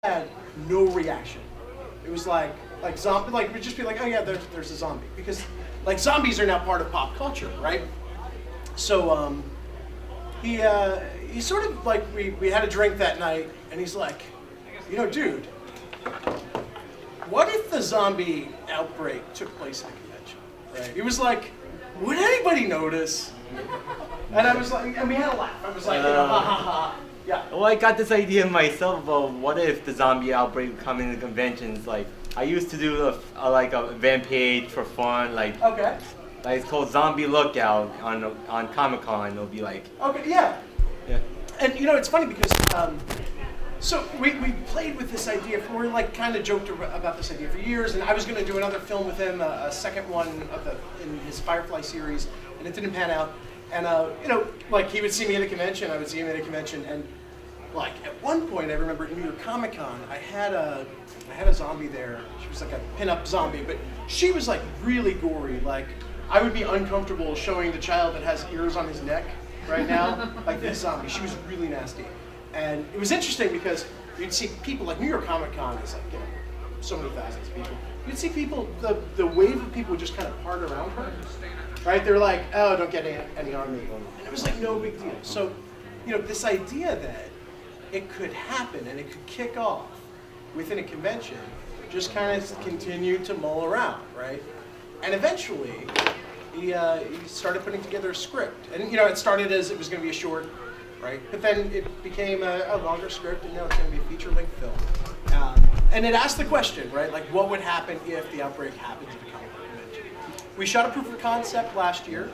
had no reaction. It was like zombie, like we'd just be like, oh yeah, there's a zombie, because like zombies are now part of pop culture, right? So he sort of like we had a drink that night, and he's like, you know, dude, what if the zombie outbreak took place at a convention? Right? He was like, would anybody notice? And I was like, and we had a laugh. I was like, you know, ha ha ha. Yeah. Well, I got this idea myself about what if the zombie outbreak would come into conventions. Like, I used to do like a event page for fun, like, okay. Like it's called Zombie Lookout on Comic-Con. It'll be like, okay, yeah. Yeah. And you know, it's funny because so we played with this idea. We like kind of joked about this idea for years, and I was going to do another film with him, a second one in his Firefly series, and it didn't pan out. And you know, like he would see me at a convention, I would see him at a convention, and like at one point, I remember at New York Comic Con, I had a zombie there. She was like a pin-up zombie, but she was like really gory. Like I would be uncomfortable showing the child that has ears on his neck right now, like this zombie. She was really nasty, and it was interesting because you'd see people like New York Comic Con is like, you know, so many thousands of people. You'd see people, the wave of people would just kind of part around her. Right? They're like, oh, don't get any on me. And it was like no big deal. So, you know, this idea that it could happen and it could kick off within a convention just kind of continued to mull around, right? And eventually, he started putting together a script. And, you know, it started as it was going to be a short, right? But then it became a longer script, and now it's going to be a feature-length film. And it asked the question, right? Like, what would happen if the outbreak happened to the comic book convention? We shot a proof of concept last year.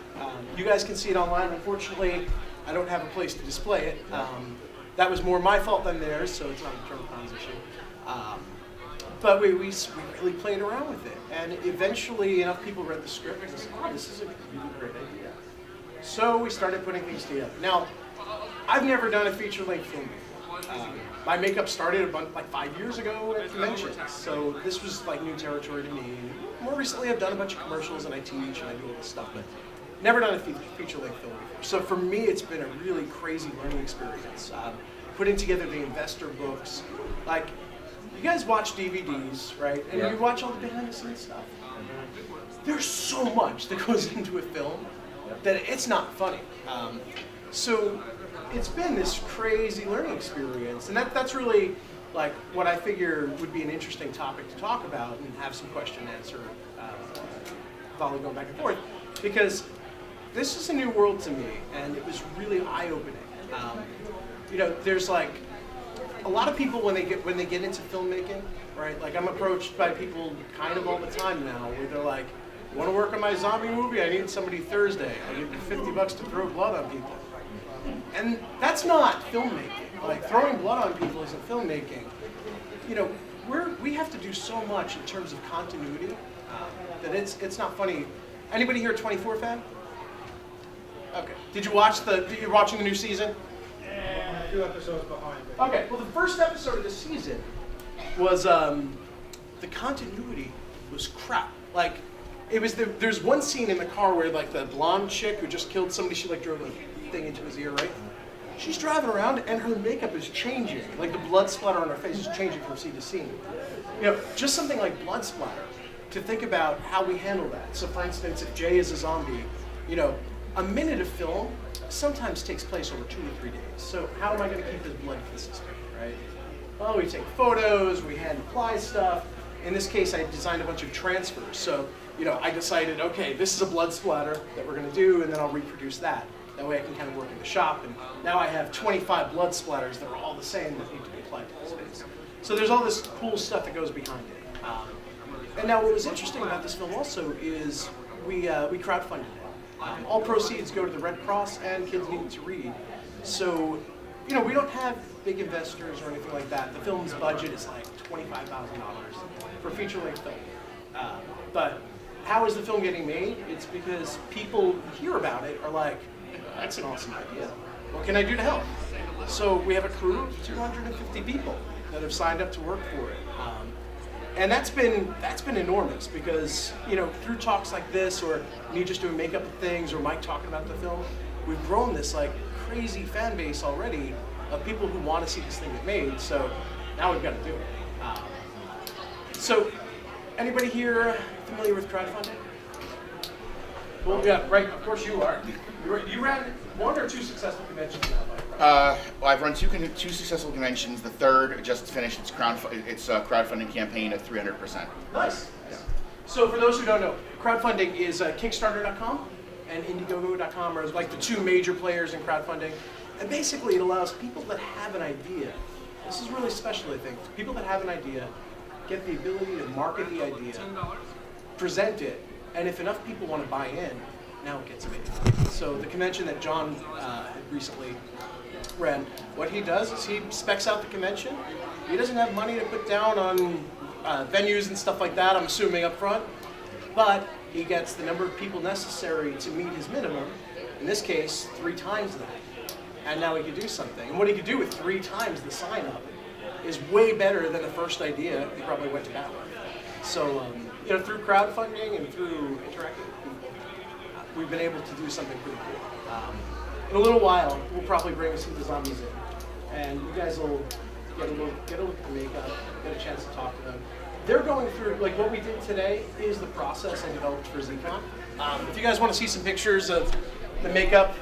You guys can see it online. Unfortunately, I don't have a place to display it. That was more my fault than theirs, so it's not EternalCon's issue. But we really played around with it. And eventually enough people read the script and said, oh, this is a really great idea. So we started putting things together. Now, I've never done a feature-length film before. My makeup started like 5 years ago at conventions, so this was like new territory to me. More recently, I've done a bunch of commercials and I teach and I do all this stuff, but never done a feature-length film before. So for me, it's been a really crazy learning experience. Putting together the investor books, like you guys watch DVDs, right? And you watch all the behind-the-scenes stuff. There's so much that goes into a film that it's not funny. So it's been this crazy learning experience, and that's really like what I figure would be an interesting topic to talk about and have some question and answer volley going back and forth, because this is a new world to me, and it was really eye-opening. You know, there's like a lot of people when they get into filmmaking, right? Like I'm approached by people kind of all the time now, where they're like, "Want to work on my zombie movie? I need somebody Thursday. I'll give you $50 to throw blood on people." And that's not filmmaking. Like throwing blood on people isn't filmmaking. You know, we have to do so much in terms of continuity that it's not funny. Anybody here a 24 fan? Okay. You're watching the new season? Yeah, a few episodes behind. Okay. Well, the first episode of this season was the continuity was crap. Like it was there's one scene in the car where like the blonde chick who just killed somebody, she like drove a thing into his ear, right? She's driving around and her makeup is changing. Like the blood splatter on her face is changing from scene to scene. You know, just something like blood splatter, to think about how we handle that. So for instance, if Jay is a zombie, you know, a minute of film sometimes takes place over 2 or 3 days. So how am I going to keep this blood consistent, right? Well, we take photos, we hand apply stuff. In this case, I designed a bunch of transfers. So, you know, I decided, okay, this is a blood splatter that we're going to do, and then I'll reproduce that. That way I can kind of work in the shop, and now I have 25 blood splatters that are all the same that need to be applied to this face. So there's all this cool stuff that goes behind it. And now what was interesting about this film also is we crowdfunded it. All proceeds go to the Red Cross and Kids Needing to Read. So, you know, we don't have big investors or anything like that. The film's budget is like $25,000 for a feature-length film. But how is the film getting made? It's because people who hear about it are like, that's an awesome idea. What can I do to help? So we have a crew of 250 people that have signed up to work for it. And that's been enormous because, you know, through talks like this, or me just doing makeup of things, or Mike talking about the film, we've grown this like crazy fan base already of people who want to see this thing get made. So now we've got to do it. So, anybody here familiar with crowdfunding? Well, yeah, right. Of course you are. You ran one or two successful conventions now, Mike, right? Well, I've run two successful conventions. The third just finished its crowdfunding campaign at 300%. Nice. Yeah. So for those who don't know, crowdfunding is Kickstarter.com and Indiegogo.com are like the two major players in crowdfunding. And basically it allows people that have an idea, this is really special I think, people that have an idea get the ability to market the idea, present it, and if enough people want to buy in, now it gets made. So the convention that John had recently ran, what he does is he specs out the convention. He doesn't have money to put down on venues and stuff like that, I'm assuming up front, but he gets the number of people necessary to meet his minimum, in this case, 3 times that. And now he could do something. And what he could do with 3 times the sign up is way better than the first idea he probably went to bat with. So, through crowdfunding and through interacting with people, we've been able to do something pretty cool. In a little while, we'll probably bring some of the zombies in, and you guys will get a look at the makeup, get a chance to talk to them. They're going through, like what we did today is the process I developed for ZCon. If you guys want to see some pictures of the makeup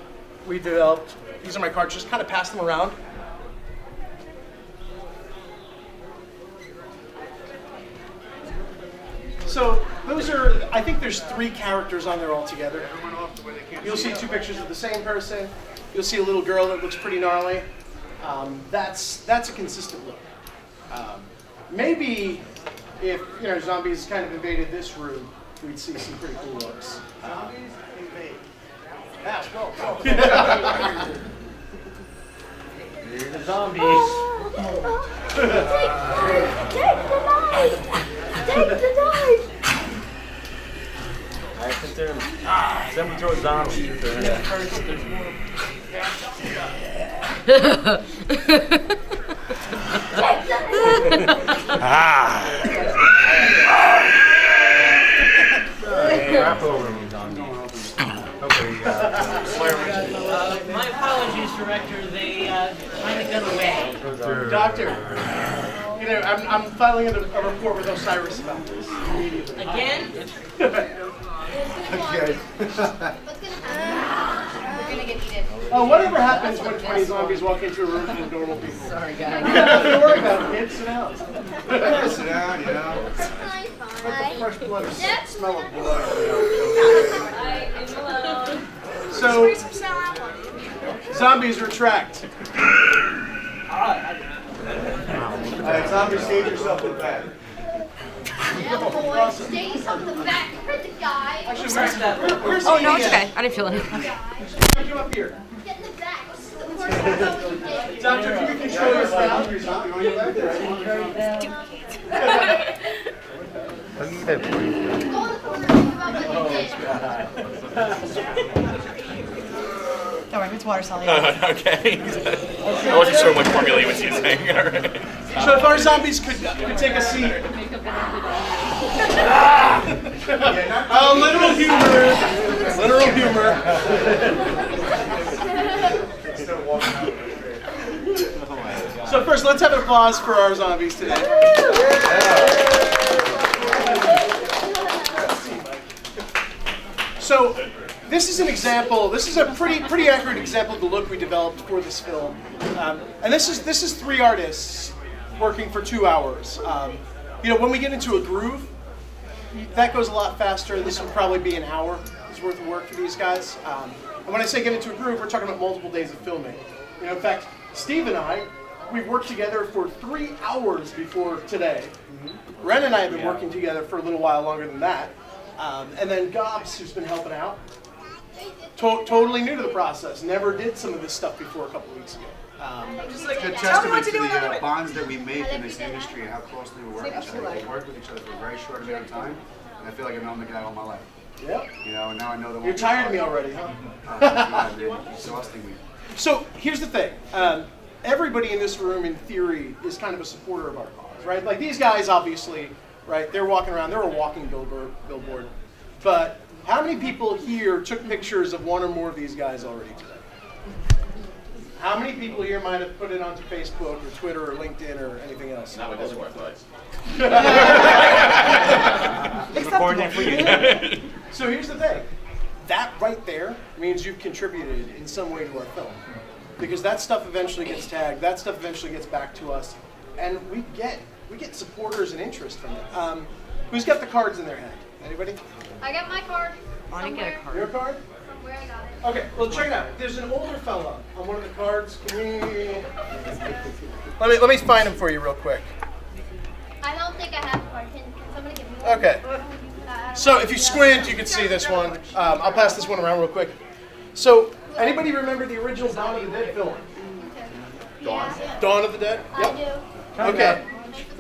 we developed, these are my cards, just kind of pass them around. So those are, I think there's 3 characters on there altogether. You'll see 2 pictures of the same person. You'll see a little girl that looks pretty gnarly. That's a consistent look. Maybe if zombies kind of invaded this room, we'd see some pretty cool looks. Zombies invade. Yeah, go. The zombies. Take the knife! I consider some throw zombies. My apologies, Director. They kind of got away. Doctor, I'm filing a report with Osiris about this immediately. Again? Okay. What's gonna happen? We're gonna get eaten. Whatever happens when 20 zombies walk into a room full of normal people? Sorry, guys. Don't worry about it, kids. Sit down. Sit down, Fine. Fresh blood. That's Smell of blood. alone. So, zombies retract. Alright, zombies, save yourself in bed. Yeah, boy. Stay on the back. Hurt the guy. Actually, where's Oh, no, it's okay. I didn't feel anything. Come up here. Get in the back. Of Doctor, if you can control your boundaries, Go on the corner about what you did. Don't worry, it's water solid. Okay. I wasn't sure what formula he was using. All right. So if our zombies could take a seat. Literal humor. Literal humor. So first, let's have an applause for our zombies today. So this is an example. This is a pretty accurate example of the look we developed for this film. And this is 3 artists working for 2 hours. When we get into a groove, that goes a lot faster. This would probably be an hour's worth of work for these guys. And when I say get into a groove, we're talking about multiple days of filming. In fact, Steve and I, we've worked together for 3 hours before today. Ren and I have been working together for a little while longer than that. And then Gobs, who's been helping out, totally new to the process. Never did some of this stuff before a couple weeks ago. Just like a testament to the bonds that we make in this industry and how closely we work with each other. We work with each other for a very short amount of time, and I feel like I've known the guy all my life. Yep. And now I know that. You're tired of me already, huh? Exhausting me. So here's the thing. Everybody in this room, in theory, is kind of a supporter of our cause, right? Like these guys, obviously, right? They're walking around. They're a walking billboard. But how many people here took pictures of one or more of these guys already today? How many people here might have put it onto Facebook or Twitter or LinkedIn or anything else? Not with this one, but. Recording it for you. So here's the thing. That right there means you've contributed in some way to our film. Because that stuff eventually gets tagged, that stuff eventually gets back to us, and we get supporters and interest from it. Who's got the cards in their hand? Anybody? I got my card. I didn't get a somewhere card. Your card? From where I got it. Okay, well check it out. There's an older fella on one of the cards. Can we... Let me find him for you real quick. I don't think I have a card. Can somebody give me one? Okay. So if you squint, you can see this one. I'll pass this one around real quick. So anybody remember the original Dawn of the Dead film? Yeah. Dawn of the Dead? I do. Okay.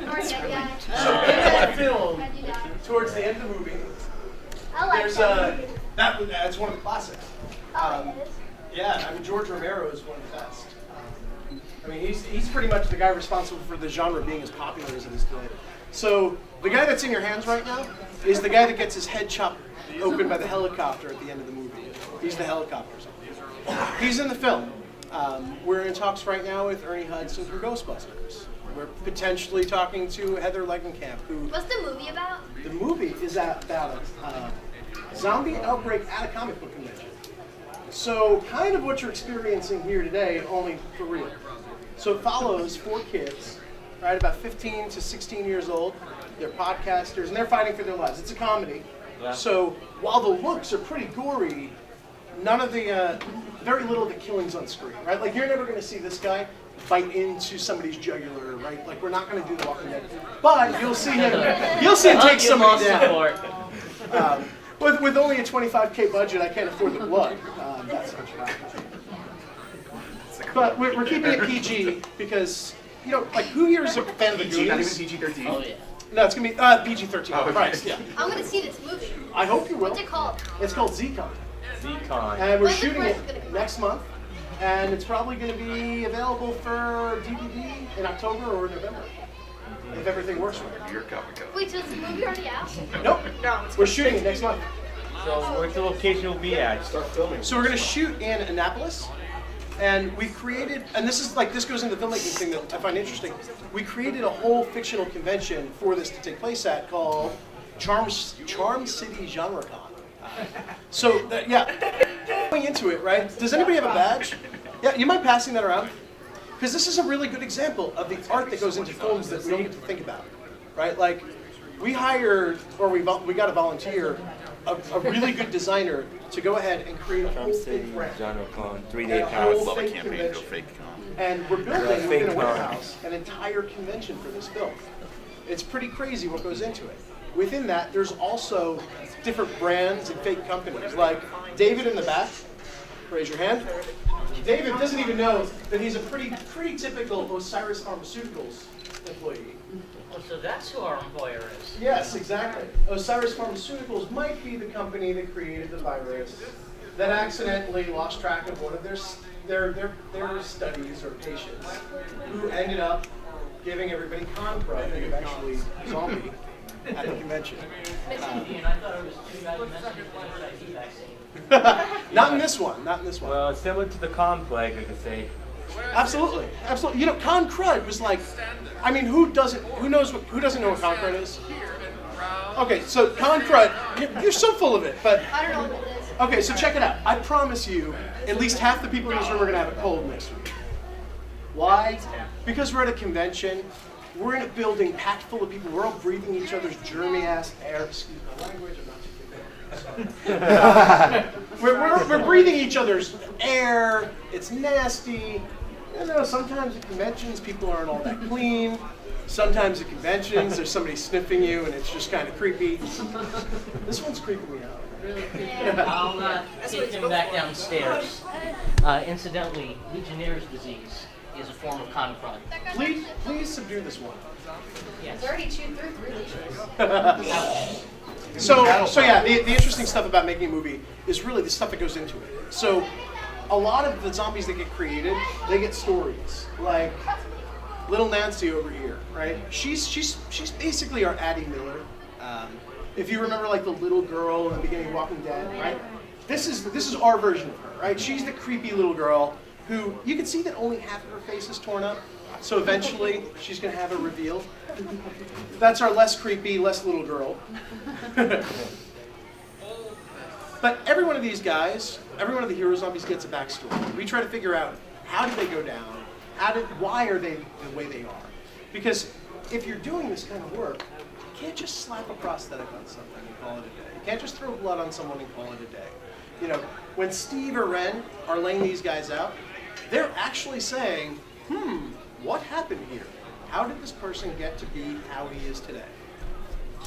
Alright, yeah. So in that film, towards the end of the movie, I like there's that's one of the classics. Yeah, I mean George Romero is one of the best. I mean he's pretty much the guy responsible for the genre being as popular as it is today. So the guy that's in your hands right now is the guy that gets his head chopped open by the helicopter at the end of the movie. He's the helicopter. He's in the film. We're in talks right now with Ernie Hudson from Ghostbusters. We're potentially talking to Heather Langenkamp, who... What's the movie about? The movie is about a zombie outbreak at a comic book convention. So kind of what you're experiencing here today, only for real. So it follows 4 kids, right, about 15 to 16 years old. They're podcasters, and they're fighting for their lives. It's a comedy. Yeah. So while the looks are pretty gory, none of the, very little of the killings on screen, right? Like, you're never going to see this guy bite into somebody's jugular, right? Like, we're not going to do The Walking Dead. But you'll see him take somebody down. With only a $25K budget, I can't afford the blood. That's not true. But we're keeping it PG because, you know, like, who here is a fan of the PG, not even Goonies? PG-13. Oh yeah. No, it's going to be PG-13. Oh, okay. Right, yeah. I'm gonna see this movie. I hope you will. What's it called? It's called Z-Con. Z-Con. And we're When's the shooting first it gonna come next month. And it's probably going to be available for DVD in October or November. If everything works right. Your cup of coke. Wait, so is the movie already out? Nope. We're shooting it next month. So where's the location will be at? So we're going to shoot in Annapolis. And we created, and this goes into the filmmaking thing that I find interesting. We created a whole fictional convention for this to take place at called Charm City GenreCon. So, going into it, right? Does anybody have a badge? Yeah, you mind passing that around? Because this is a really good example of the art that goes into films that we don't get to think about, right? Like, we hired, or we got a volunteer, a really good designer to go ahead and create a whole big brand. EternalCon, 3-day And a con. whole Love a fake campaign, convention. go fake con. And we're building Yeah, within a fake warehouse an entire convention for this film. It's pretty crazy what goes into it. Within that, there's also different brands and fake companies. Like David in the back, raise your hand. David doesn't even know that he's a pretty typical Osiris Pharmaceuticals employee. Oh, so that's who our employer is. Yes, exactly. Osiris Pharmaceuticals might be the company that created the virus that accidentally lost track of one of their studies or patients who ended up giving everybody Concrud and eventually zombie at the convention. And I thought it was 2 guys messing with one HIV vaccine. Not in this one. Not in this one. Well, similar to the complex, I could say. Absolutely, absolutely. You know, Concrud was like, I mean, who doesn't know what Concrud is? Okay, so Concrud, you're so full of it, but I don't know what it is. okay, so check it out. I promise you, at least half the people in this room are gonna have a cold next week. Why? Because we're at a convention. We're in a building packed full of people. We're all breathing each other's germy ass air. Excuse my language. I'm not too good. We're breathing each other's air. It's nasty. You know, sometimes at conventions people aren't all that clean. Sometimes at conventions there's somebody sniffing you and it's just kind of creepy. This one's creeping me out. I'll take him back downstairs. Incidentally, Legionnaire's disease is a form of Concrud. Please subdue this one. Yes. It's already chewed through 3 leeches. So yeah, the interesting stuff about making a movie is really the stuff that goes into it. So a lot of the zombies that get created, they get stories. Like little Nancy over here, right? She's basically our Addie Miller. If you remember, like the little girl in the beginning of Walking Dead, right? This is our version of her, right? She's the creepy little girl who you can see that only half of her face is torn up. So eventually, she's going to have it revealed. That's our less creepy, less little girl. But every one of these guys, every one of the hero zombies gets a backstory. We try to figure out how did they go down, why are they the way they are. Because if you're doing this kind of work, you can't just slap a prosthetic on something and call it a day. You can't just throw blood on someone and call it a day. You know, when Steve or Ren are laying these guys out, they're actually saying, what happened here? How did this person get to be how he is today?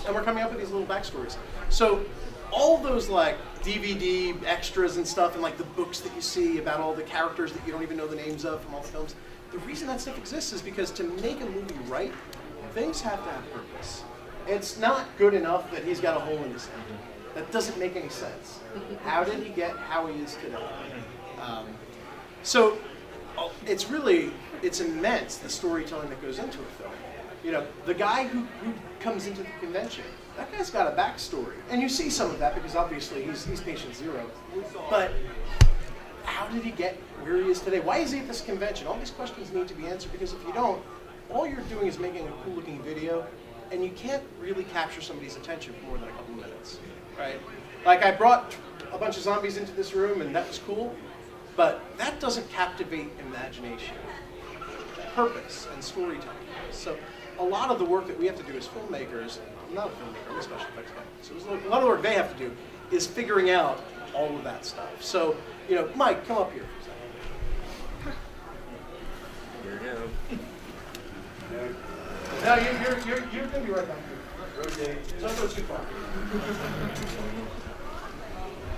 And we're coming up with these little backstories. So all those like DVD extras and stuff and like the books that you see about all the characters that you don't even know the names of from all the films, the reason that stuff exists is because to make a movie right, things have to have purpose. It's not good enough that he's got a hole in his head. That doesn't make any sense. How did he get how he is today? So it's immense, the storytelling that goes into a film. You know, the guy who comes into the convention, that guy's got a backstory. And you see some of that because obviously he's patient zero. But how did he get where he is today? Why is he at this convention? All these questions need to be answered because if you don't, all you're doing is making a cool looking video and you can't really capture somebody's attention for more than a couple minutes, right? Like I brought a bunch of zombies into this room and that was cool, but that doesn't captivate imagination, purpose, and storytelling. So a lot of the work that we have to do as filmmakers, I'm not a filmmaker, I'm a special effects guy, so a lot of the work they have to do is figuring out all of that stuff. So, you know, Mike, come up here for a second. Here we go. No, you're going to be right back here. Okay. Don't go too far.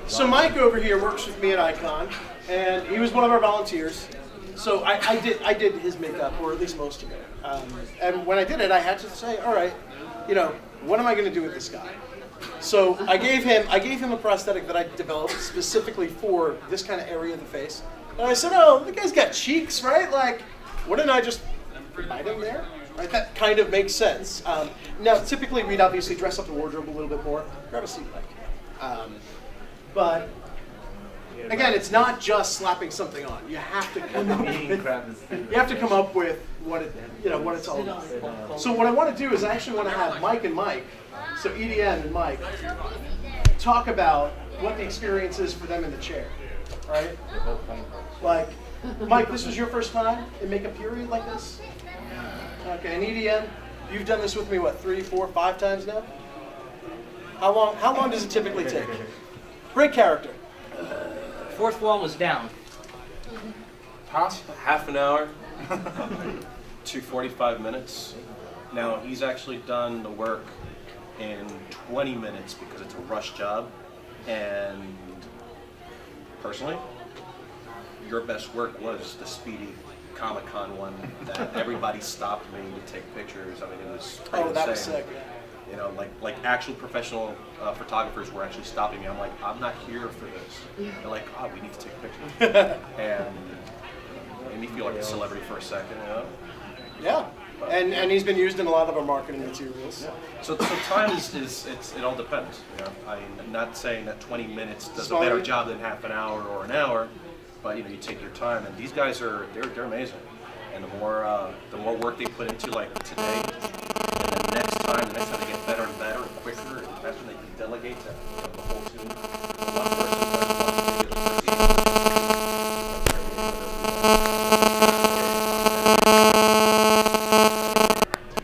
So Mike over here works with me at Icon, and he was one of our volunteers. So I did his makeup, or at least most of it. And when I did it, I had to say, all right, you know, what am I going to do with this guy? So I gave him a prosthetic that I developed specifically for this kind of area of the face. And I said, oh, the guy's got cheeks, right? Like, wouldn't I just bite him there? Right? That kind of makes sense. Now, typically, we'd obviously dress up the wardrobe a little bit more. Grab a seat, Mike. But again, it's not just slapping something on. You have to come up with what it's all about. So what I want to do is I actually want to have Mike and Mike, so EDM and Mike, talk about what the experience is for them in the chair, right? Like, Mike, this was your first time in makeup period like this? Okay, and EDM, you've done this with me, what, 3, 4, 5 times now? How long does it typically take? Break character. Fourth wall was down. Half an hour to 45 minutes. Now, he's actually done the work in 20 minutes because it's a rush job. And personally, your best work was the Speedy Comic-Con one that everybody stopped me to take pictures. I mean, it was pretty that was insane. sick. You know, like actual professional photographers were actually stopping me. I'm like, I'm not here for this. They're like, oh, we need to take pictures. And made me feel like a celebrity for a second, you know? Yeah. And he's been used in a lot of our marketing materials. Yeah. So time is it all depends. You know, I'm not saying that 20 minutes does a better job than half an hour or an hour, but you know, you take your time. And these guys they're amazing. And the more work they put into like today, and the next time they get better and better and quicker, and that's when they can delegate to the whole team. One person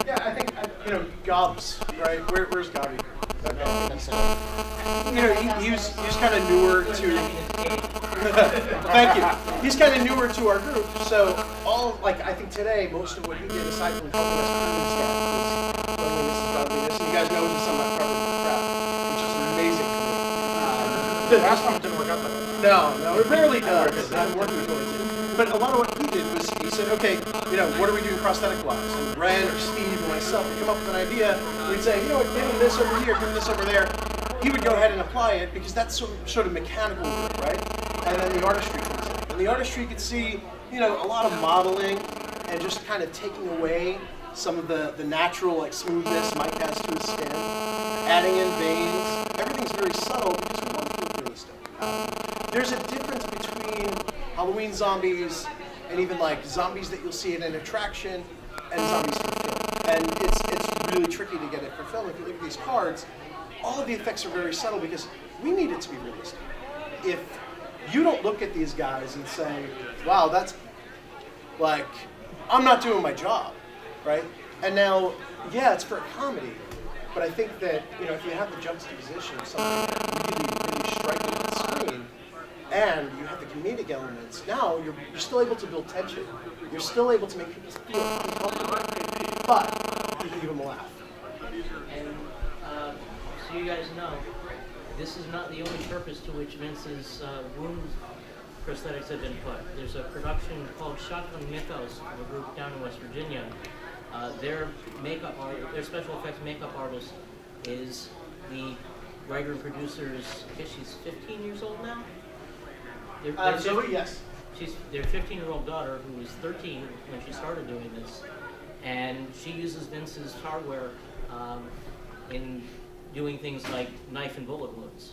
Yeah, I think Gobs, right? Where's Gobby? You know, he's kind of newer to. Thank you. He's kind of newer to our group, so I think today most of what he did, aside from helping us clean staff, was cleanliness and godliness. And you guys know he's somewhat covered in the crowd, which is amazing for me. Last time it didn't work out that way. No, it rarely does. I'm working with what he did. But a lot of what he did was he said, okay, what are we doing prosthetic-wise? And Ren or Steve or myself would come up with an idea. We'd say, give him this over here, give him this over there. He would go ahead and apply it because that's sort of mechanical work, right? And then the artistry comes in. And the artistry could see, a lot of modeling and just kind of taking away some of the natural smoothness Mike has to his skin, adding in veins. Everything's very subtle because we want to feel realistic. There's a difference between Halloween zombies, and even like zombies that you'll see in an attraction, and zombies for film. And it's really tricky to get it for film. If you look at these cards, all of the effects are very subtle because we need it to be realistic. If you don't look at these guys and say, wow, that's like, I'm not doing my job, right? And now, yeah, it's for a comedy, but I think that, if you have the juxtaposition of something really striking on the screen, and you have the comedic elements, now you're still able to build tension. You're still able to make people feel uncomfortable, but you can give them a laugh. And so you guys know, this is not the only purpose to which Vince's wound prosthetics have been put. There's a production called Shotgun Mythos of a group down in West Virginia. Their special effects makeup artist is the writer and producer's, I guess she's 15 years old now? Yes. She's their 15-year-old daughter, who was 13 when she started doing this, and she uses Vince's hardware in doing things like knife and bullet wounds.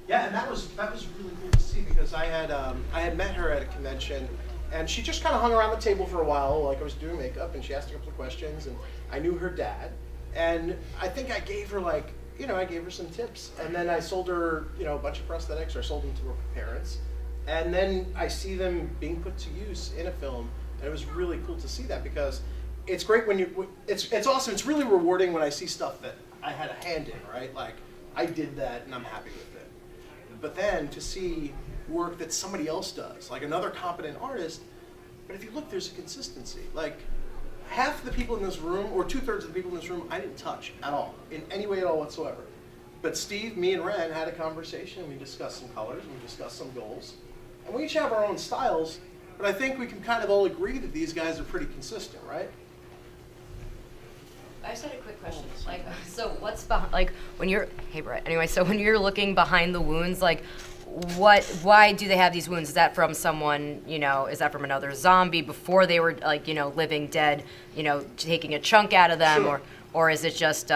Yeah, and that was really cool to see because I had met her at a convention, and she just kind of hung around the table for a while, like I was doing makeup, and she asked a couple of questions, and I knew her dad, and I think I gave her I gave her some tips, and then I sold her a bunch of prosthetics, or I sold them to her parents. And then I see them being put to use in a film, and it was really cool to see that because it's great when it's awesome. It's really rewarding when I see stuff that I had a hand in, right? Like, I did that and I'm happy with it. But then to see work that somebody else does, like another competent artist, but if you look, there's a consistency. Like, half the people in this room, or 2/3 of the people in this room, I didn't touch at all, in any way at all whatsoever. But Steve, me, and Ren had a conversation, and we discussed some colors, and we discussed some goals. And we each have our own styles, but I think we can kind of all agree that these guys are pretty consistent, right? I just had a quick question. Like, so what's behind, like, when you're, hey Brett, anyway, so when you're looking behind the wounds, like, why do they have these wounds? Is that from someone, is that from another zombie before they were, like, living dead, taking a chunk out of them? Sure. Or is it just,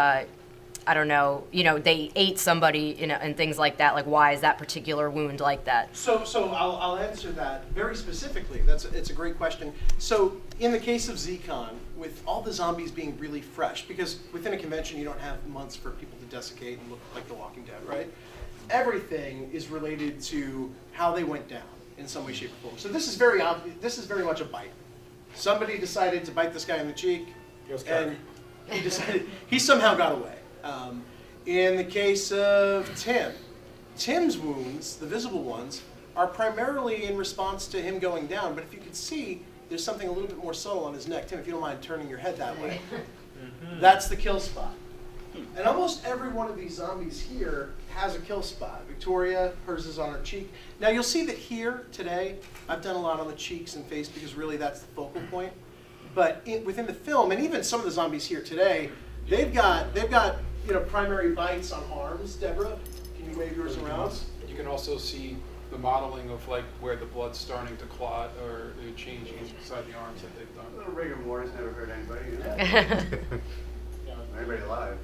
I don't know, they ate somebody, and things like that. Like, why is that particular wound like that? So I'll answer that very specifically. It's a great question. So in the case of ZCon, with all the zombies being really fresh, because within a convention you don't have months for people to desiccate and look like The Walking Dead, right? Everything is related to how they went down in some way, shape, or form. So this is very obvious. This is very much a bite. Somebody decided to bite this guy in the cheek, and he somehow got away. In the case of Tim's wounds, the visible ones, are primarily in response to him going down, but if you can see, there's something a little bit more subtle on his neck. Tim, if you don't mind turning your head that way. That's the kill spot. And almost every one of these zombies here has a kill spot. Victoria, hers is on her cheek. Now you'll see that here today, I've done a lot on the cheeks and face because really that's the focal point. But within the film, and even some of the zombies here today, they've got primary bites on arms. Deborah, can you wave yours around? You can also see the modeling of like where the blood's starting to clot or changing inside the arms that they've done. Little rigor mortis never hurt anybody. Anybody alive.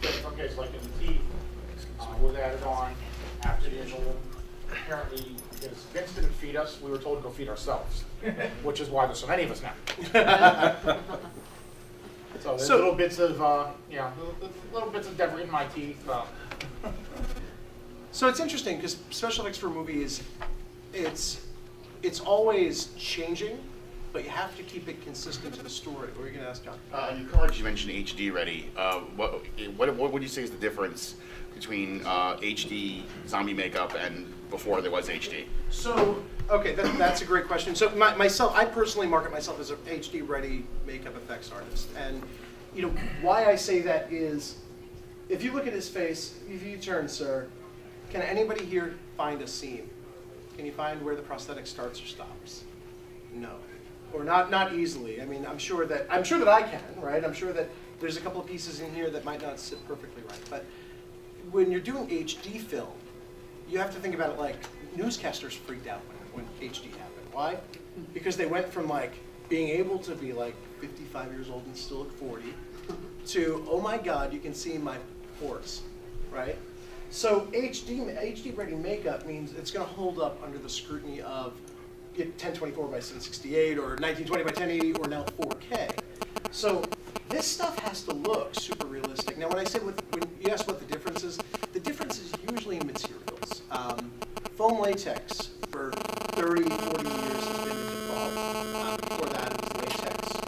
In some cases, like in the teeth, was added on after the initial. Apparently, because Vince didn't feed us, we were told to go feed ourselves, which is why there's so many of us now. So there's little bits of, little bits of debris in my teeth. So it's interesting because special effects for movies, it's always changing, but you have to keep it consistent to the story. What are you going to ask, John? In your cards, you mentioned HD ready. What would you say is the difference between HD zombie makeup and before there was HD? So, okay, that's a great question. So I personally market myself as a HD ready makeup effects artist. And why I say that is, if you look at his face, if you turn, sir, can anybody here find a seam? Can you find where the prosthetic starts or stops? No. Or not easily. I mean, I'm sure that I can, right? I'm sure that there's a couple of pieces in here that might not sit perfectly right. But when you're doing HD film, you have to think about it like newscasters freaked out when HD happened. Why? Because they went from like being able to be like 55 years old and still look 40 to, oh my God, you can see my pores, right? So HD ready makeup means it's going to hold up under the scrutiny of 1024 by 768 or 1920 by 1080 or now 4K. So this stuff has to look super realistic. Now when I say when you ask what the difference is usually in materials. Foam latex for 30, 40 years has been the default. Before that it was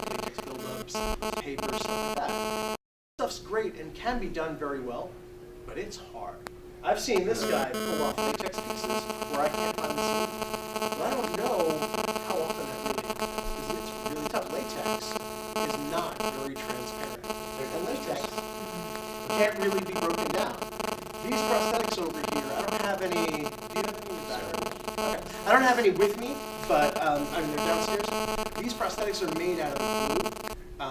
latex buildups, paper, stuff like that. Stuff's great and can be done very well, but it's hard. I've seen this guy pull off latex pieces where I can't find the seam, but I don't know how often that really happens because it's really tough. Latex is not very transparent, and latex can't really be broken down. These prosthetics over here, I don't have any. Do you have any in the back? Okay, I don't have any with me, but I mean they're downstairs. These prosthetics are made out of glue.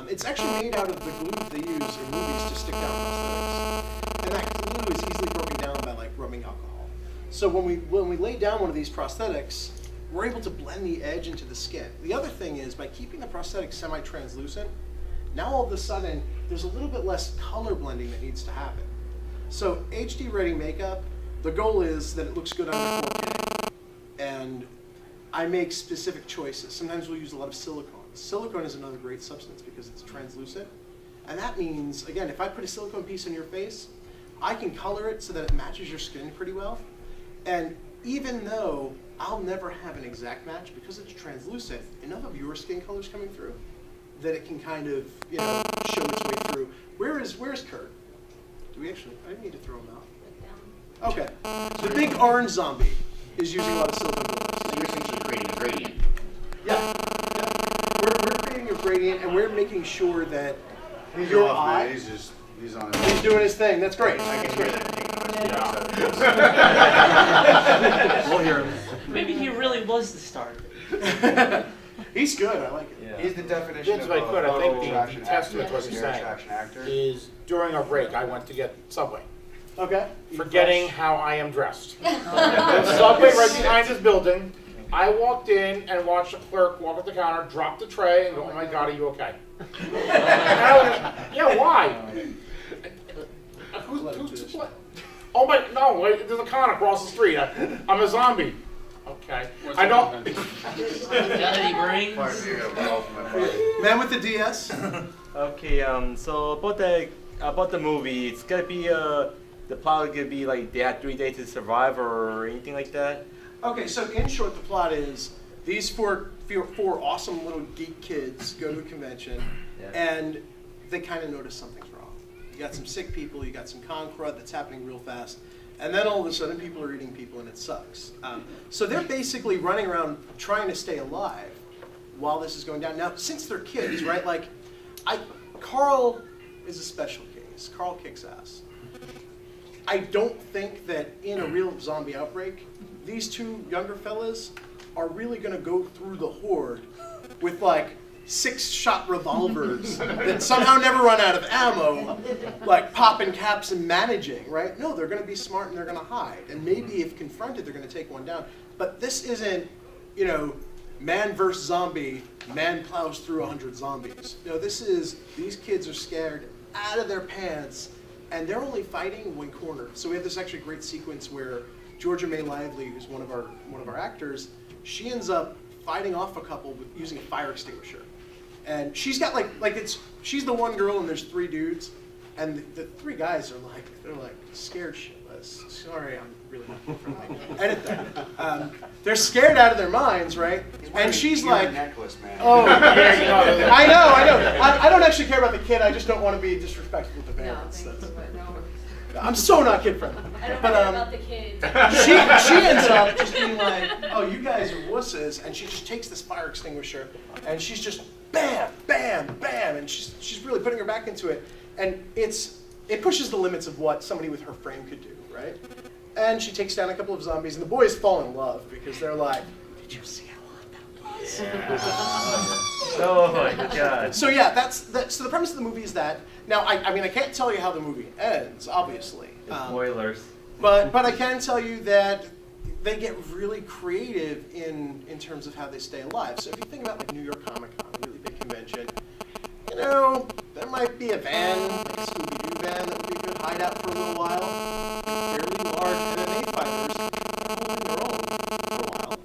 It's actually made out of the glue that they use in movies to stick down prosthetics. And that glue is easily broken down by like rubbing alcohol. So when we lay down one of these prosthetics, we're able to blend the edge into the skin. The other thing is by keeping the prosthetic semi-translucent, now all of a sudden there's a little bit less color blending that needs to happen. So HD ready makeup, the goal is that it looks good under 4K. And I make specific choices. Sometimes we'll use a lot of silicone. Silicone is another great substance because it's translucent. And that means, again, if I put a silicone piece in your face, I can color it so that it matches your skin pretty well. And even though I'll never have an exact match because it's translucent, enough of your skin color's coming through that it can kind of, show its way through. Where's Kurt? Do we actually, I didn't need to throw him out. Okay. The big orange zombie is using a lot of silicone bullets. So you're essentially creating a gradient. Yeah. We're creating a gradient and we're making sure that your eye. He's on He's doing his thing. That's great. I can hear that. We'll hear him. Maybe he really was the star. He's good. I like it. Yeah. He's the definition That's of what I could. I think the attraction testament actor, to what you're saying attraction actor. is during our break, I went to get Subway, Okay. forgetting how I am dressed. The Subway right behind this building. I walked in and watched a clerk walk up the counter, drop the tray, and go, "Oh my God, are you okay?" Yeah, why? Who's to play? Oh my, no, wait, there's a con across the street. I'm a zombie. Okay. I don't. Got any brains? Man with the DS. Okay, so about the movie, it's gonna be the plot is gonna be like they have 3 days to survive or anything like that. Okay, so in short, the plot is these four awesome little geek kids go to a convention, and they kind of notice something's wrong. You got some sick people, you got some con crud that's happening real fast, and then all of a sudden people are eating people, and it sucks. So they're basically running around trying to stay alive while this is going down. Now, since they're kids, right? Like, Carl is a special case. Carl kicks ass. I don't think that in a real zombie outbreak, these two younger fellas are really going to go through the horde with like 6-shot revolvers that somehow never run out of ammo, like popping caps and managing, right? No, they're going to be smart and they're going to hide. And maybe if confronted, they're going to take one down. But this isn't, man versus zombie, man plows through 100 zombies. No, this is, these kids are scared out of their pants and they're only fighting when cornered. So we have this actually great sequence where Georgia May Lively, who's one of our actors, she ends up fighting off a couple with using a fire extinguisher. And she's got she's the one girl and there's 3 dudes, and the 3 guys are they're scared shitless. Sorry, I'm really not friendly. Edit that. They're scared out of their minds, right? And she's like, necklace, man. oh, yeah, I know. I don't actually care about the kid. I just don't want to be disrespectful to parents. I'm so not kid friendly. I don't But care about the kids. she ends up just being like, oh, you guys are wusses, and she just takes this fire extinguisher and she's just bam, bam, bam, and she's really putting her back into it, and it pushes the limits of what somebody with her frame could do, right? And she takes down a couple of zombies, and the boys fall in love because they're like, did you see how hot that was? Yeah. Oh my God. So yeah, so the premise of the movie is that. Now, I mean, I can't tell you how the movie ends, obviously. Spoilers. But I can tell you that they get really creative in terms of how they stay alive. So if you think about like New York Comic Con, a really big convention, there might be a van, like a Scooby-Doo van, that would be a good hideout for a little while. Fairly large MMA fighters are holding their own for a while.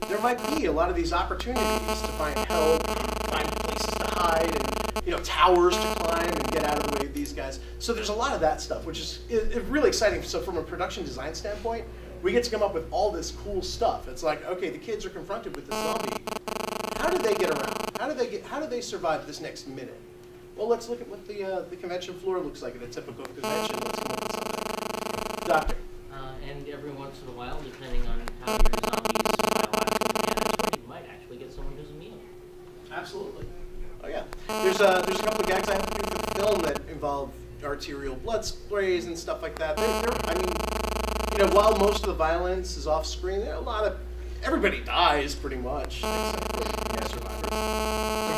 There might be a lot lot of these opportunities to find help, find places to hide, and towers to climb and get out of the way of these guys. So there's a lot of that stuff, which is really exciting. So from a production design standpoint, we get to come up with all this cool stuff. It's like, okay, the kids are confronted with this zombie. How do they get around? How do they survive this next minute? Well, let's look at what the convention floor looks like at a typical convention. Let's come up with something. Doctor. And every once in a while, depending on how your zombies actively manage, you might actually get someone who's immune. Absolutely. Oh yeah. There's a couple of gags I have to do for the film that involve arterial blood sprays and stuff like that. While most of the violence is off screen, there are a lot of everybody dies pretty much, except for survivors.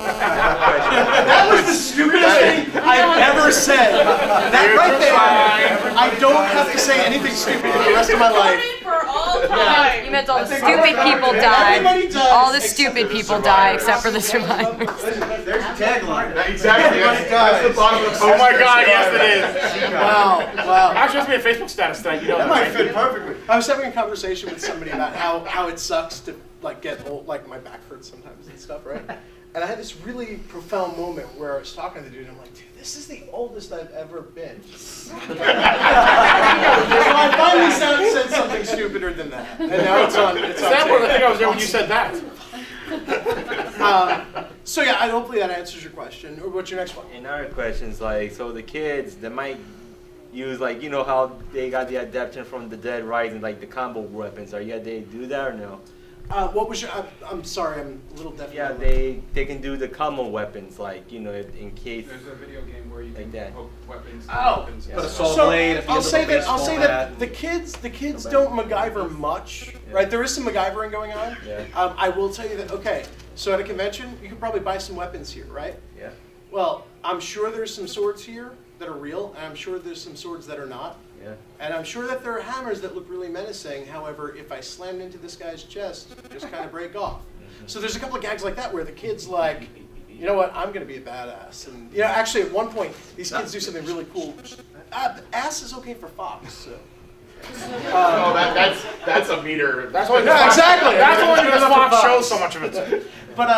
That was the stupidest thing I've ever said. That right there, I don't have to say anything stupid for the rest of my life. For all time. You meant all the stupid people die. Everybody dies All the except stupid for the people die except for the survivors. There's a tagline. Exactly. That's the bottom of the poster. Oh my God, yes it is. Wow. Actually, that's me a Facebook status tonight. You know That might fit perfectly. I was having a conversation with somebody about how it sucks to get old, like my back hurts sometimes and stuff, right? And I had this really profound moment where I was talking to the dude, and I'm like, dude, this is the oldest I've ever been. So I finally said something stupider than that, and now it's on. It's on That was the tape. thing I was there when you said that. So yeah, hopefully that answers your question. Or what's your next one? And our questions so the kids, they might use how they got the adaptation from the Dead Rising, like the combo weapons. They do that or no? What was your? I'm sorry, I'm a little deaf. Yeah, they can do the combo weapons, in case. There's a video game where you Like can that. hook weapons. Oh. weapons. Put a So saw blade. I'll say that baseball bat. the kids don't MacGyver much, right? There is some MacGyvering going on. Yeah. I will tell you that. Okay, so at a convention, you can probably buy some weapons here, right? Yeah. Well, I'm sure there's some swords here that are real, and I'm sure there's some swords that are not. Yeah. And I'm sure that there are hammers that look really menacing. However, if I slammed into this guy's chest, just kind of break off. So there's a couple of gags like that where the kid's like, you know what, I'm going to be a badass. And actually at one point, these kids do something really cool. Ass is okay for Fox. So. That's a meter. That's why. Exactly. That's why because Fox shows so much of it. But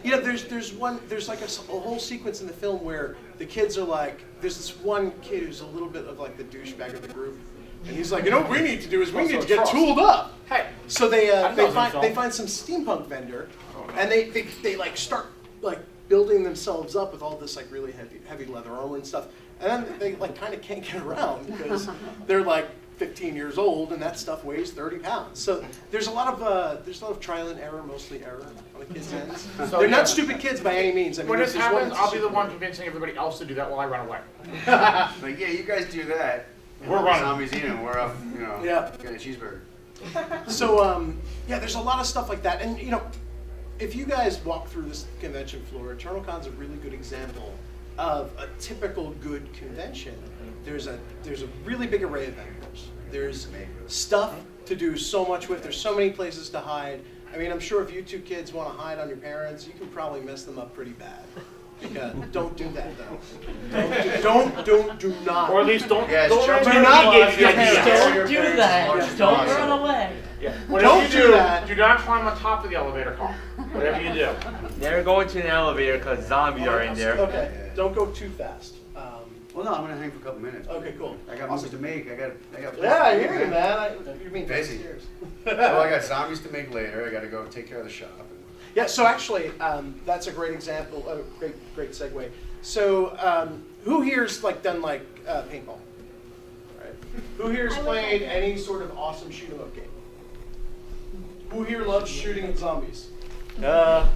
there's like a whole sequence in the film where the kids are like, there's this one kid who's a little bit of like the douchebag of the group, and he's like, what we need to do is we need to get tooled up. Hey. So they film. find some steampunk vendor, and they like start like building themselves up with all this like really heavy leather armor and stuff, and then they like kind of can't get around because they're like 15 years old, and that stuff weighs 30 pounds. So there's a lot of trial and error, mostly error on the kids' ends. They're not stupid kids by any means. I mean, When this there's one happens, that's I'll be the super- one convincing everybody else to do that while I run away. Like, yeah, you guys do that. We're running. Zombies eating. We're up. Yeah. Get a cheeseburger. So there's a lot of stuff like that, and if you guys walk through this convention floor, EternalCon's a really good example of a typical good convention. There's a really big array of vendors. There's stuff to do so much with. There's so many places to hide. I mean, I'm sure if you two kids want to hide on your parents, you can probably mess them up pretty bad. Because don't do that though. Do not. Or at least don't. Yeah, don't jump run in into the the gates. gates. Yeah. Don't do that. Don't run away. Don't do that. Do not climb on top of the elevator car. Whatever you do. Never go into an elevator because zombies are in there. Okay, don't go too fast. Well, no, I'm gonna hang for a couple minutes. Okay, cool. I got movies to make. I got. Yeah, I hear you, man. You mean Busy. downstairs. Well, I got zombies to make later. I got to go take care of the shop. Yeah, so actually, that's a great example, a great segue. So, who here's done paintball? Right. Who here's played any sort of awesome shoot 'em up game? Who here loves shooting at zombies? The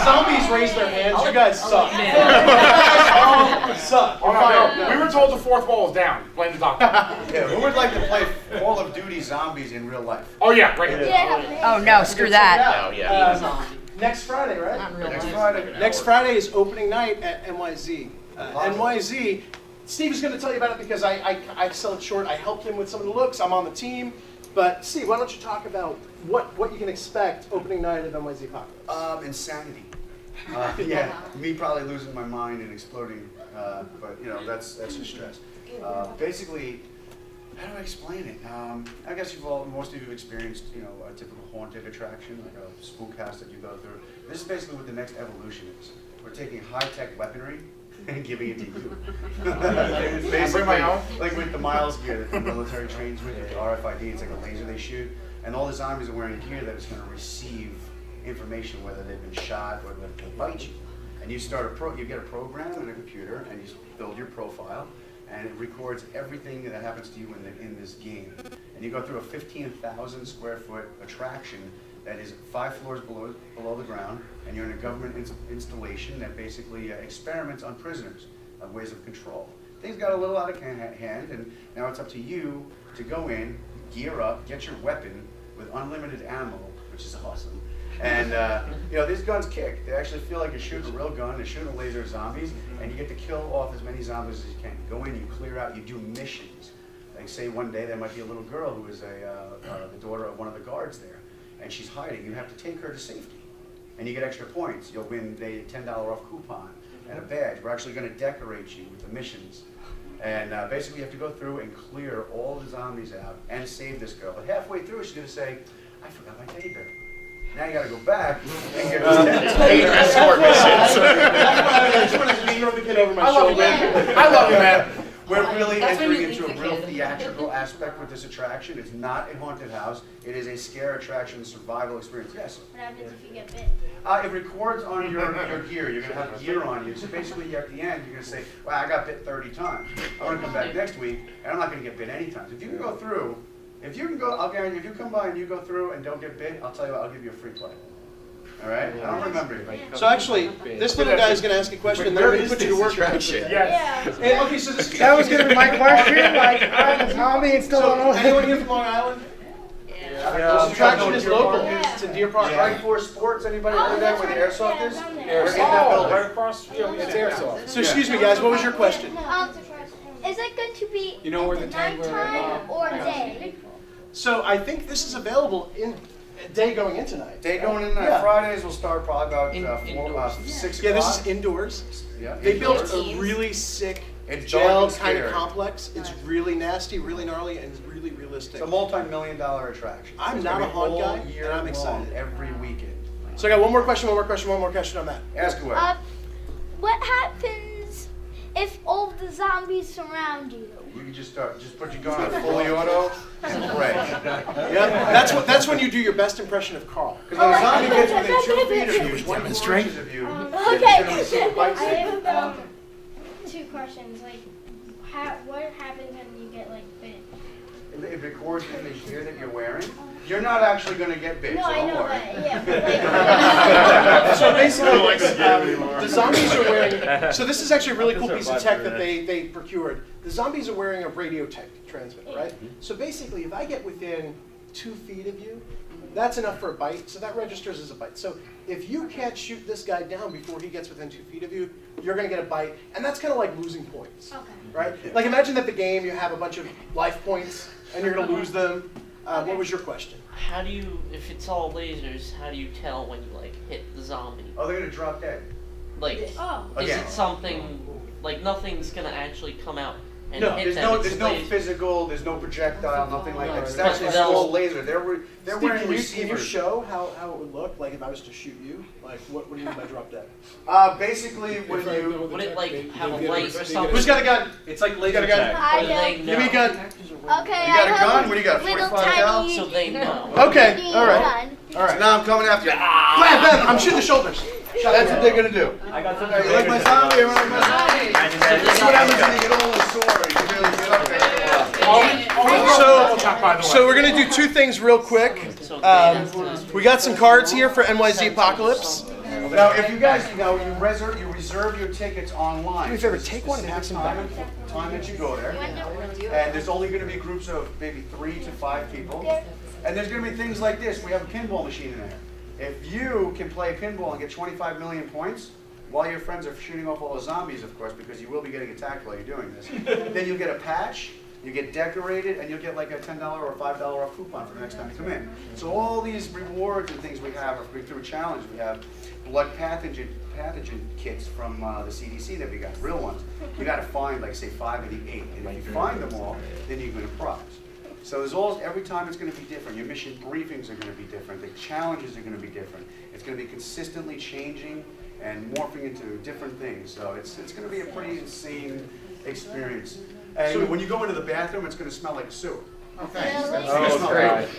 zombies raise their hands. You guys suck. You guys suck. Oh, You're fired. no. We were told the fourth wall is down. Blame the doctor. Yeah, who would like to play Call of Duty Zombies in real life? Oh yeah, right here. Yeah. Oh no, screw that. Oh, yeah. Next Friday, right? Not real Next life. Friday. Next Friday is opening night at NYZ. NYZ, Steve is going to tell you about it because I sell it short. I helped him with some of the looks. I'm on the team. But Steve, why don't you talk about what you can expect opening night at NYZ Apocalypse? Insanity. Yeah, me probably losing my mind and exploding, but that's just stress. Basically, How do I explain it? I guess most of you have experienced, a typical haunted attraction, like a spook house that you go through. This is basically what the next evolution is. We're taking high-tech weaponry and giving it to you. It's Bring my own? like with the Miles gear that the military trains with, the RFID, it's like a laser they shoot. And all the zombies are wearing gear that is going to receive information, whether they've been shot or whether they bite you. And you get a program in a computer, and you build your profile, and it records everything that happens to you in this game. And you go through a 15,000 square foot attraction that is 5 floors below the ground, and you're in a government installation that basically experiments on prisoners, ways of control. Things got a little out of hand, and now it's up to you to go in, gear up, get your weapon with unlimited ammo, which is awesome. And these guns kick. They actually feel like you're shooting a real gun. They're shooting a laser at zombies, and you get to kill off as many zombies as you can. You go in, you clear out, you do missions. Like say one day there might be a little girl who is the daughter of one of the guards there, and she's hiding. You have to take her to safety, and you get extra points. You'll win a $10 off coupon and a badge. We're actually going to decorate you with the missions. And basically you have to go through and clear all the zombies out and save this girl. But halfway through she's going to say, I forgot my teddy bear. Now you got to go back and get this Paid escort missions. I just want to throw the kid over my shoulder. I love you, man. We're really That's when entering you into a leave the real kid. theatrical aspect with this attraction. It's not a haunted house. It is a scare attraction survival experience. Yes? What happens if you get bit? It records on your gear. You're going to have gear on you. So basically at the end, you're going to say, wow, I got bit 30 times. I'm going to come back next week, and I'm not going to get bit any times. If you can go through, I'll guarantee if you come by and you go through and don't get bit, I'll tell you what, I'll give you a free play. All right? I don't remember you. So actually, this little guy is going to ask a question, and then we're going to put you to work. Attraction. Yeah. And, okay, so this That was gonna be my question. Like, I'm a zombie and still So, don't know. anyone here from Long Island? This attraction is local. It's in Deer Park. Strike Force Sports, anybody Oh, know that that's where the right. airsoft Yeah, is? down there. We're in that Oh, building. right across. Yeah, it's airsoft. So excuse me, guys, what was your question? Is it going to be You know where at the the tank where, nighttime or yeah. day? So I think this is available in day going in tonight. Day going in Yeah. Fridays will start probably about Indoors. 6 Yeah, o'clock. this is indoors. Yeah, They built indoors. a really sick It's dark jail and kind of scary. complex. It's really nasty, really gnarly, and it's really realistic. It's a multi-million-dollar attraction. I'm It's not gonna a be haunt all guy, year and I'm long, excited. every weekend. So I got one more question on that. Ask away. What happens if all the zombies surround you? You can just put your gun on fully auto and pray. Yeah, that's when you do your best impression of Carl. Because when a zombie gets within 2 feet of you, 20 inches of you, Okay. they're gonna receive a bite I signal. have 2 questions. Like, what happens when you get bit? It records in the gear that you're wearing. You're not actually going to get bit, No, so I don't know, worry. but yeah. So basically, like the game anymore. the zombies are wearing. So this is actually a really cool piece of tech that they procured. The zombies are wearing a radio tech transmitter, right? So basically, if I get within 2 feet of you, that's enough for a bite. So that registers as a bite. So if you can't shoot this guy down before he gets within 2 feet of you, you're going to get a bite, and that's kind of like losing points, Okay. right? Like imagine that the game you have a bunch of life points, and you're going to lose them. What was your question? How do you, if it's all lasers, how do you tell when you hit the zombie? Oh, they're going to drop dead. Like, Oh. is Again. it something like nothing's gonna actually come out and No, hit There's them? no, It's there's no laser. physical, there's no projectile, nothing like that. It's But actually a they'll- small laser. They're Steve, wearing can you receivers. show how it would look like if I was to shoot you? Like what do you mean by drop dead? Basically, when you Would it have a light or something? Who's got a gun? It's like laser got a gun? tag. I Or they don't. know? Give me a gun. Okay, You got I a have gun? What do you got, little 45 cal? tiny So they know. Okay, mini all right, gun. all right. So now I'm coming after you. Bam, bam! I'm shooting the shoulders. That's what they're gonna do. I got some. Hey, you like my zombie? You like my zombie? This is what happens when you get all the sword. You really get up there. So we're gonna do 2 things real quick. We got some cards here for NYZ Apocalypse. Now, if you guys, you reserve your tickets online. Do me a favor, take one and have some back. Time that you go there. And there's only going to be groups of maybe 3 to 5 people. And there's going to be things like this. We have a pinball machine in there. If you can play pinball and get 25 million points, while your friends are shooting off all the zombies, of course, because you will be getting attacked while you're doing this, then you'll get a patch You get decorated, and you'll get like a $10 or $5 off coupon for the next time you come in. So all these rewards and things we have are through a challenge. We have blood pathogen kits from the CDC that we got, real ones. You got to find, like, say, 5 of the 8, and if you find them all, then you win a prize. So every time it's going to be different. Your mission briefings are going to be different. The challenges are going to be different. It's going to be consistently changing and morphing into different things. So it's going to be a pretty insane experience. And so when you go into the bathroom, it's going to smell like a sewer. Okay.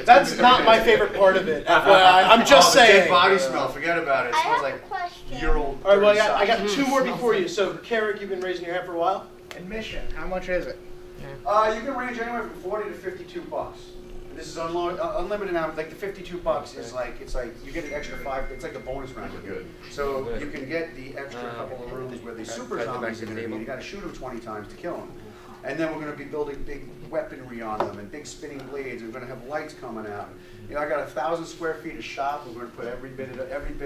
That's not my favorite part of it. FYI. I'm just the saying. dead body smell. Forget about it. It I smells have like a question. year-old. All right, well, dirty I got socks. 2 more before you. So, Carrick, you've been raising your hand for a while. Admission, how much is it? You can range anywhere from 40 to 52 bucks. This is unlimited now. Like the 52 bucks is like, it's like you get an extra 5. It's like a bonus round. Good. So you can get the extra couple of rooms where the super zombies are going to be. You got to shoot them 20 times to kill them. And then we're going to be building big weaponry on them and big spinning blades. We're going to have lights coming out. You know, I got 1,000 square feet of shop. We're going to put every bit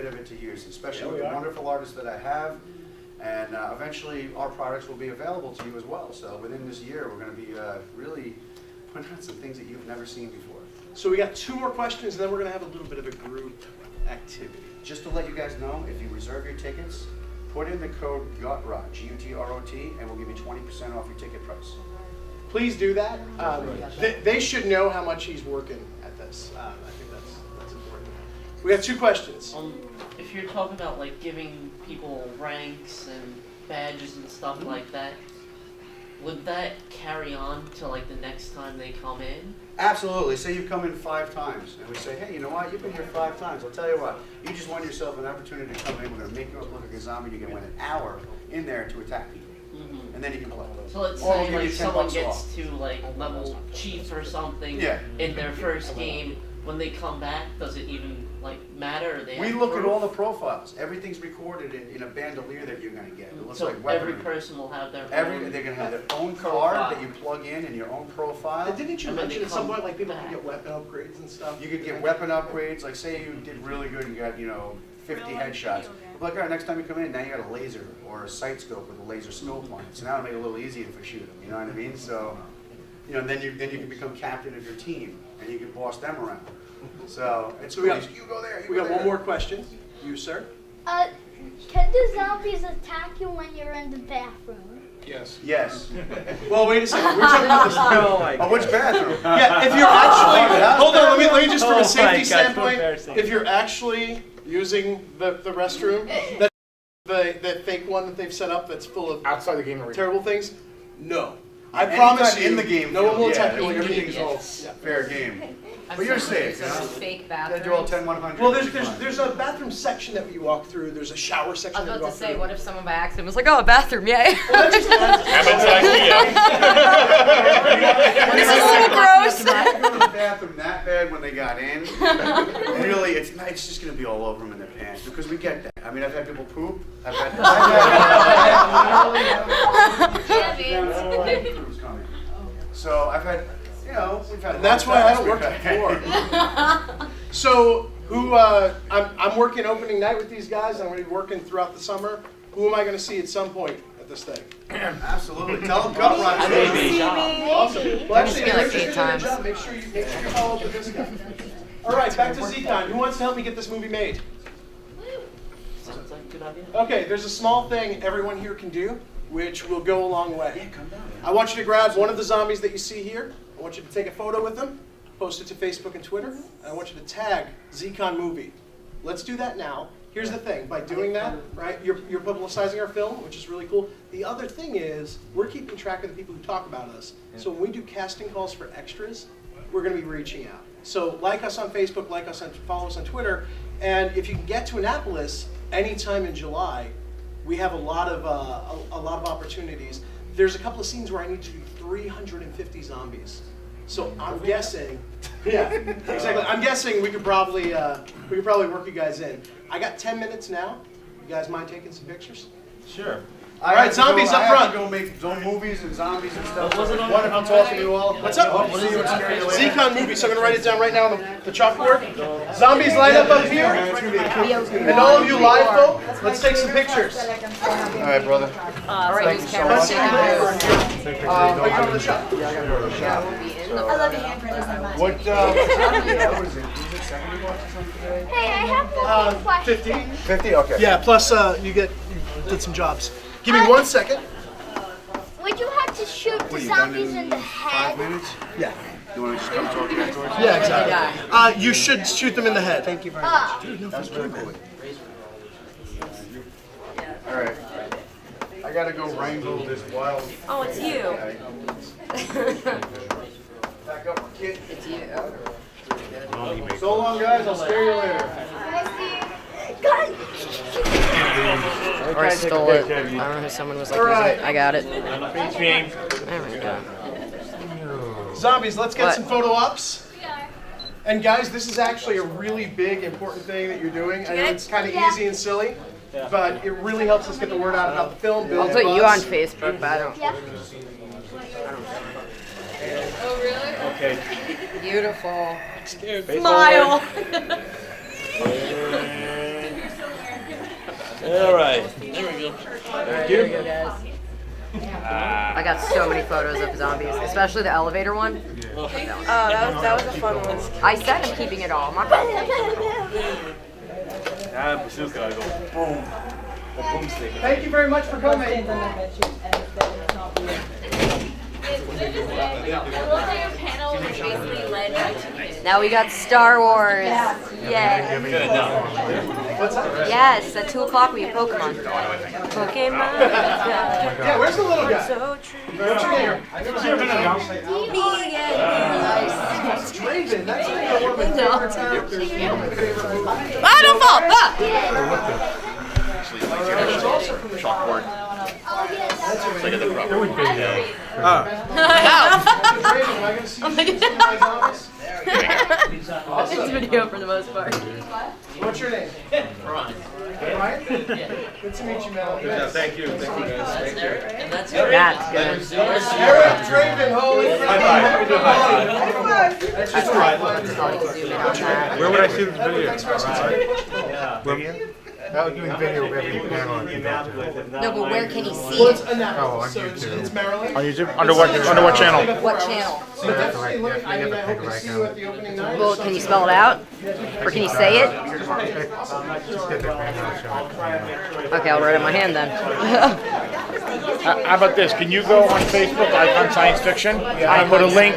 of it to use, especially with the wonderful artists that I have. And eventually, our products will be available to you as well. So within this year, we're going to be really putting out some things that you've never seen before. So we got 2 more questions, and then we're going to have a little bit of a group activity. Just to let you guys know, if you reserve your tickets, put in the code GUTROT, G-U-T-R-O-T, and we'll give you 20% off your ticket price. Please do that. They should know how much he's working at this. I think that's important. We have 2 questions. If you're talking about like giving people ranks and badges and stuff like that, would that carry on to like the next time they come in? Absolutely. Say you've come in 5 times, and we say, hey, you know what? You've been here 5 times. I'll tell you what. You just won yourself an opportunity to come in. We're going to make you look like a zombie. You can win an hour in there to attack people. And then you can play. So let's Or we'll say give you like 10 someone bucks gets off. to like level chief or something Yeah. in their first game. When they come back, does it even like matter? Or they We have look at proof? all the profiles. Everything's recorded in a bandolier that you're going to get. It looks So like every weaponry. person will have their own. They're going to have their own card that you plug in your own profile. Didn't you And then mention they at some come point like people back. can get weapon upgrades and stuff? You could get weapon upgrades. Like say you did really good and you got 50 headshots. Like all right, next time you come in, now you got a laser or a sight scope with a laser scope on it. So now it'll make it a little easier for shooting. You know what I mean? So then you can become captain of your team and you can boss them around. So it's cool. You go there. We got 1 more question. You, sir. Can the zombies attack you when you're in the bathroom? Yes. Yes. Well, wait a second. We're talking about this. Oh my Oh, which bathroom? Yeah, if you're actually, hold on, let me just from Oh a safety my God, so standpoint, embarrassing. if you're actually using the restroom, the fake one that they've set up that's full of Outside the game arena. terrible things, no. I Anytime promise you, in the game, no one will yeah, attack you when you're everything's being all yeah. fair game. But you're safe. You know? Fake You bathroom. gotta do all 10, 100. Well, there's a bathroom section that you walk through. There's a shower section I was that you about walk to say, through. what if someone by accident was like, oh, a bathroom, yay. Well, that's just Happens at IKEA. This is a little gross. If I go to the bathroom that bad when they got in, really, it's just gonna be all over them in their pants because we get that. I mean, I've had people poop. I've had crews coming. So I've had, we've had. And that's why I don't work we've the had- floor. So I'm working opening night with these guys. I'm going to be working throughout the summer. Who am I going to see at some point at this thing? Absolutely. Tell them gut run. Awesome. Well, actually, me like if you're 8 doing a times. job, make sure you follow up with this guy. All right, back to Z-Con. Who wants to help me get this movie made? Sounds like a good idea. Okay, there's a small thing everyone here can do, which will go a long way. Yeah, come down. I want you to grab one of the zombies that you see here. I want you to take a photo with them, post it to Facebook and Twitter, and I want you to tag Z-Con Movie. Let's do that now. Here's the thing, by doing that, right, you're publicizing our film, which is really cool. The other thing is, we're keeping track of the people who talk about us. So when we do casting calls for extras, we're going to be reaching out. So like us on Facebook, follow us on Twitter, and if you can get to Annapolis anytime in July, we have a lot of opportunities. There's a couple of scenes where I need to do 350 zombies. So I'm guessing, yeah, exactly. I'm guessing we could probably work you guys in. I got 10 minutes now. You guys mind taking some pictures? Sure. All right, zombies up front. I have to go make zone movies and zombies and stuff. Wonderful talking to you all. What's up? Hope to see you at Scary later. Zcon movie, so I'm gonna write it down right now on the chalkboard. Zombies line up here. And all of you live folk, let's take some pictures. All right, brother. All right, whose camera's taking who? Are you going to the shop? Yeah, I gotta go to the shop. I love your handprint. This is mine. What is it? Is it 70 bucks or something today? Hey, I have one question. 50. 50? Okay. Yeah, plus you did some jobs. Give me 1 second. Would you have to shoot What the are you done zombies in the 5 head? minutes? Yeah. You want to just come talk afterwards? Yeah, exactly. You should shoot them in the head. Thank you very much. That's really cool. All right. I gotta go wrangle this wild. Oh, it's you. Back up, kid. It's you. So long, guys. I'll scare you later. Or I stole it. I don't know who someone was like, All right. I got it. There we go. Zombies, let's get What? some photo ops. And guys, this is actually a really big, important thing that you're doing. I know it's kind of easy and silly, but it really helps us get the word out about the film. I'll put you on Facebook, but I don't. Yeah. Oh, really? Okay. Beautiful. Smile. All right. There we go. There we go, guys. I got so many photos of zombies, especially the elevator one. Oh, that was a fun one. I said I'm keeping it all. I'm not bazooka, I go boom. A boomstick. Thank you very much for coming. Now we got Star Wars. Yay. Good, no. What's that? Yes, at 2 o'clock we have Pokemon. Pokemon. Yeah, where's the little guy? So true. What's your name? It's Draven. That's one of my favorite characters. Ah, don't fall! Ah! Actually, like the chalkboard. It's like a different video. It's video for the most part. What's your name? Ron. Ryan? Good to meet you, man. Thank you. Thank you, guys. That's Eric. And that's That's good. Eric Draven, holy crap. That's just right. Zoom in on that. Where would I see this video? Yeah. That was doing video of every panel on No, but where can he see Well, it's it? Annapolis, on so it's YouTube. Maryland. On YouTube? Under what channel? What channel? So definitely look, I mean, I hope to see you at the opening night. Well, can you spell it out? Or can you say it? Okay, I'll write it in my hand then. How about this? Can you go on Facebook, Icon Science Fiction, and put a link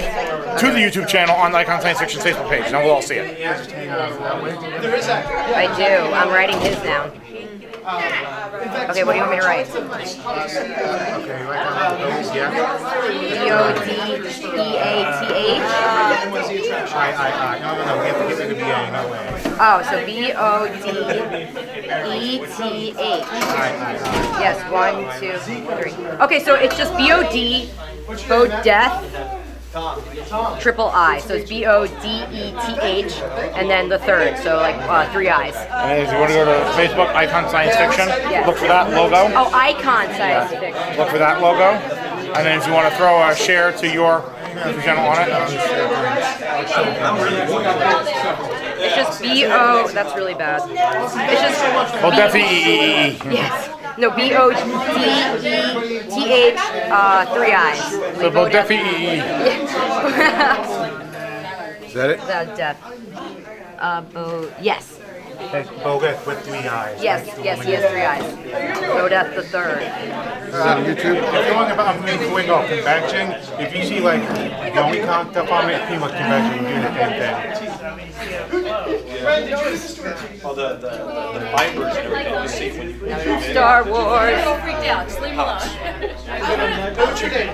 to the YouTube channel on the Icon Science Fiction's Facebook page, and then we'll all see it. There is that. I do. I'm writing his down. Okay, what do you want me to write? B-O-D-E-A-T-H? No, we have to give it a BA, no way. Oh, so B-O-D-E-T-H. Yes, 1, 2, 3. Okay, so it's just B-O-D, Bodeth, triple I. So it's B-O-D-E-T-H, and then the third, so like 3 I's. And if you want to go to Facebook, Icon Science Fiction, look for that logo. Oh, Icon Science Fiction. Look for that logo. And then if you want to throw a share to your YouTube channel on it. It's just B-O, that's really bad. It's just Bodeth, E-E-E-E. Yes. No, B-O-D-E-T-H, 3 I's. So Bodeth, E-E-E. Is that it? Death. Yes. Bodeth with 3 eyes. Yes, yes, he has 3 I's. Bodeth the third. Is that on YouTube? If you're going about going off convention, if you see like the only stuff on it, pretty much convention, you do the same thing. Oh, the fibers and everything you see when you Star Wars. Freaked out. Just leave him alone. What's your name?